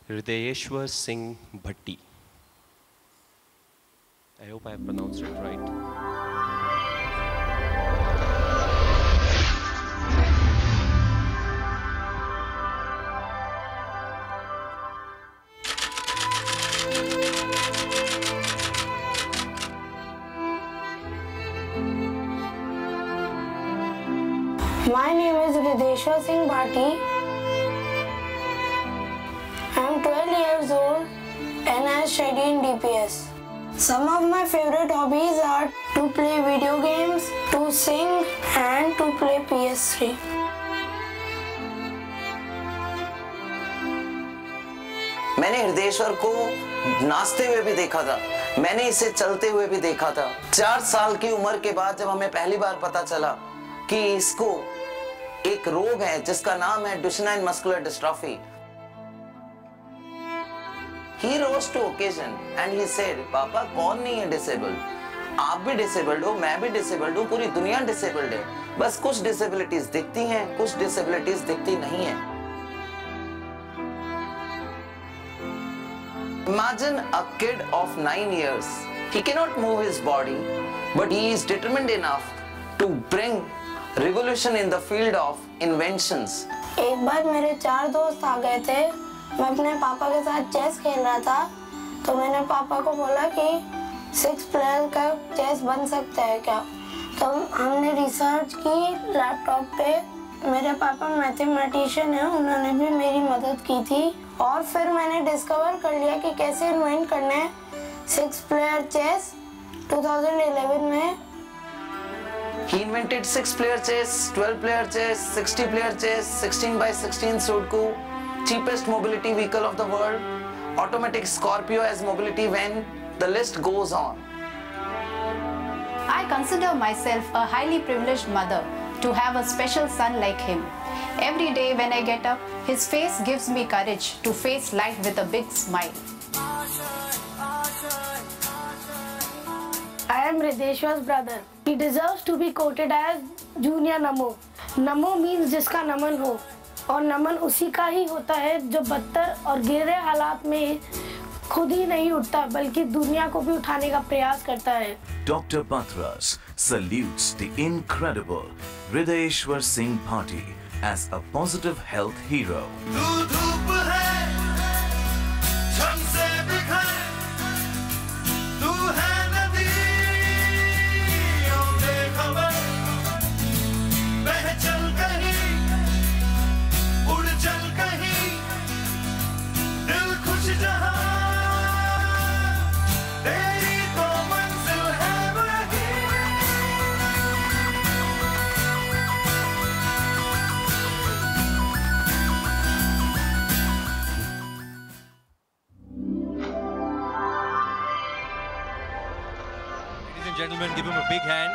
Hridayeshwar Singh Bhatti. I hope I have pronounced it right. My name is Hridayeshwar Singh Bhatti. I am 12 years old and I study in DPS. Some of my favorite hobbies are to play video games, to sing and to play PS3. मैंने हृदयेश्वर को नाचते हुए भी देखा था, मैंने इसे चलते हुए भी देखा था। 4 साल की उम्र के बाद जब हमें पहली बार पता चला कि इसको एक रोग है जिसका नाम है Duchenne muscular dystrophy, he rose to occasion and he said, पापा कौन नहीं है डिसेबल्ड, आप भी डिसेबल्ड हो, मैं भी डिसेबल्ड हूँ, पूरी दुनिया डिसेबल्ड है, बस कुछ डिसेबिलिटीज दिखती हैं, कुछ डिसेबिलिटीज दिखती नहीं है। Imagine a kid of 9 years, he cannot move his body, but he is determined enough to bring revolution in the field of inventions. एक बार मेरे 4 दोस्त आ गए थे, मैं अपने पापा के साथ चेस खेल रहा था, तो मैंने पापा को बोला कि 6 प्लेयर का चेस बन सकता है क्या। तो हमने रिसर्च की लैपटॉप पे। मेरे पापा मैथमेटिशियन हैं, उन्होंने भी मेरी मदद की थी और फिर मैंने डिस्कवर कर लिया कि कैसे इन्वेंट करना है 6 प्लेयर चेस 2011 में। He invented 6 player chess, 12 player chess, 60 player chess, 16 by 16 Sudoku, cheapest mobility vehicle of the world, automatic Scorpio as mobility van, the list goes on. I consider myself a highly privileged mother to have a special son like him. Every day when I get up, his face gives me courage to face life with a big smile. I am Hridayeshwar's brother. He deserves to be quoted as Junior Namo. Namo means जिसका नमन हो, और नमन उसी का ही होता है जो बदतर और गिरे हालात में खुद ही नहीं उठता बल्कि दुनिया को भी उठाने का प्रयास करता है। Dr. Bathras salutes the incredible Hridayeshwar Singh Bhatti as a positive health hero. Gentlemen, give him a big hand.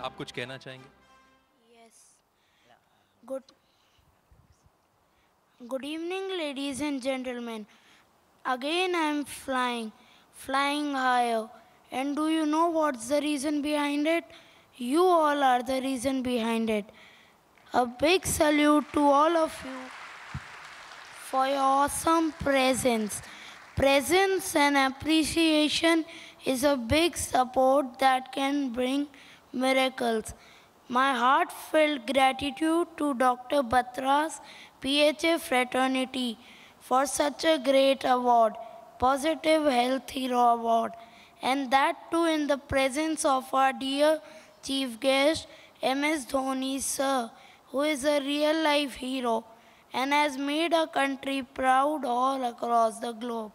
आप कुछ कहना चाहेंगे? Yes. Good evening, ladies and gentlemen. Again I am flying higher. And do you know what's the reason behind it? You all are the reason behind it. A big salute to all of you for your awesome presence. Presence and appreciation is a big support that can bring miracles. My heartfelt gratitude to Dr. Batra's PHA fraternity for such a great award, Positive Health Hero Award, and that too in the presence of our dear chief guest, MS Dhoni sir, who is a real life hero and has made our country proud all across the globe.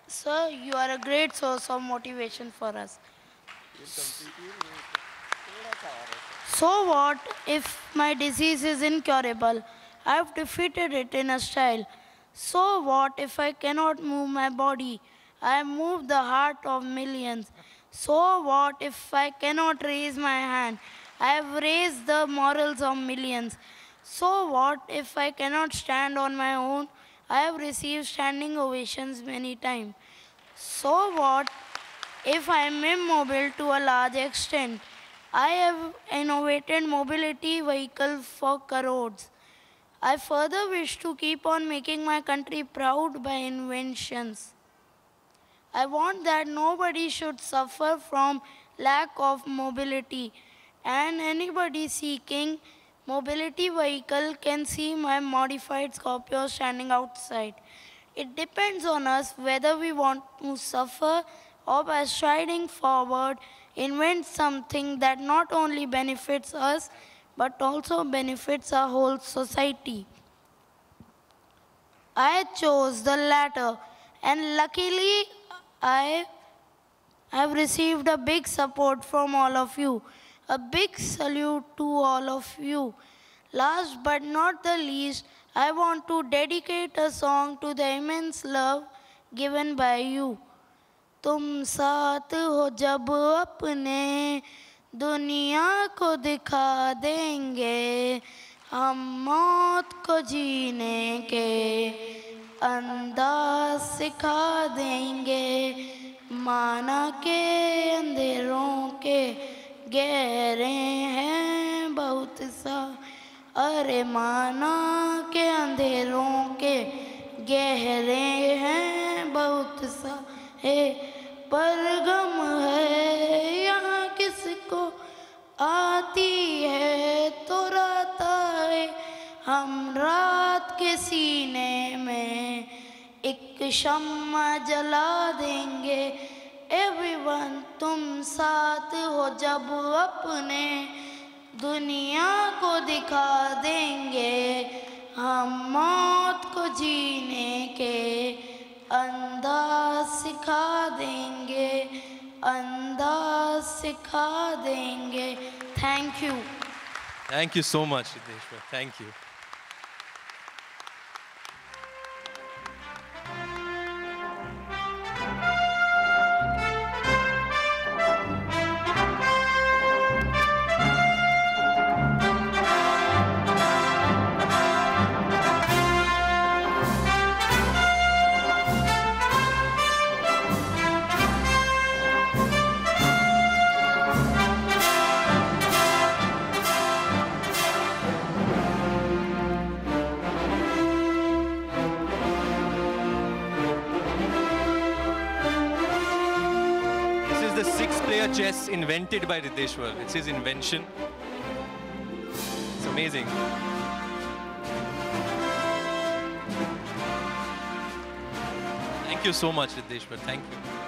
Sir, you are a great source of motivation for us. So what if my disease is incurable? I have defeated it in a style. So what if I cannot move my body? I have moved the heart of millions. So what if I cannot raise my hand? I have raised the morals of millions. So what if I cannot stand on my own? I have received standing ovations many times. So what if I am immobile to a large extent? I have innovated mobility vehicle for crores. I further wish to keep on making my country proud by inventions. I want that nobody should suffer from lack of mobility, and anybody seeking mobility vehicle can see my modified Scorpio standing outside. It depends on us whether we want to suffer or by striding forward, invent something that not only benefits us but also benefits our whole society. I chose the latter, and luckily I have received a big support from all of you. A big salute to all of you. Last but not the least, I want to dedicate a song to the immense love given by you. तुम साथ हो जब अपने दुनिया को दिखा देंगे, हम मौत को जीने के अंदाज सिखा देंगे, माना के अंधेरों के गहरे हैं बहुत सा, अरे माना के अंधेरों के गहरे हैं बहुत सा है, पर गम है यहाँ किसको आती है तो रात आए, हम रात के सीने में एक शम्मा जला देंगे। एवरीवन तुम साथ हो जब अपने दुनिया को दिखा देंगे, हम मौत को जीने के अंदाज सिखा देंगे, अंदाज सिखा देंगे। Thank you. Thank you so much, Siddheshwar. Thank you. The six-player chess invented by Riddheshwar. It's his invention. It's amazing. Thank you so much, Riddheshwar. Thank you.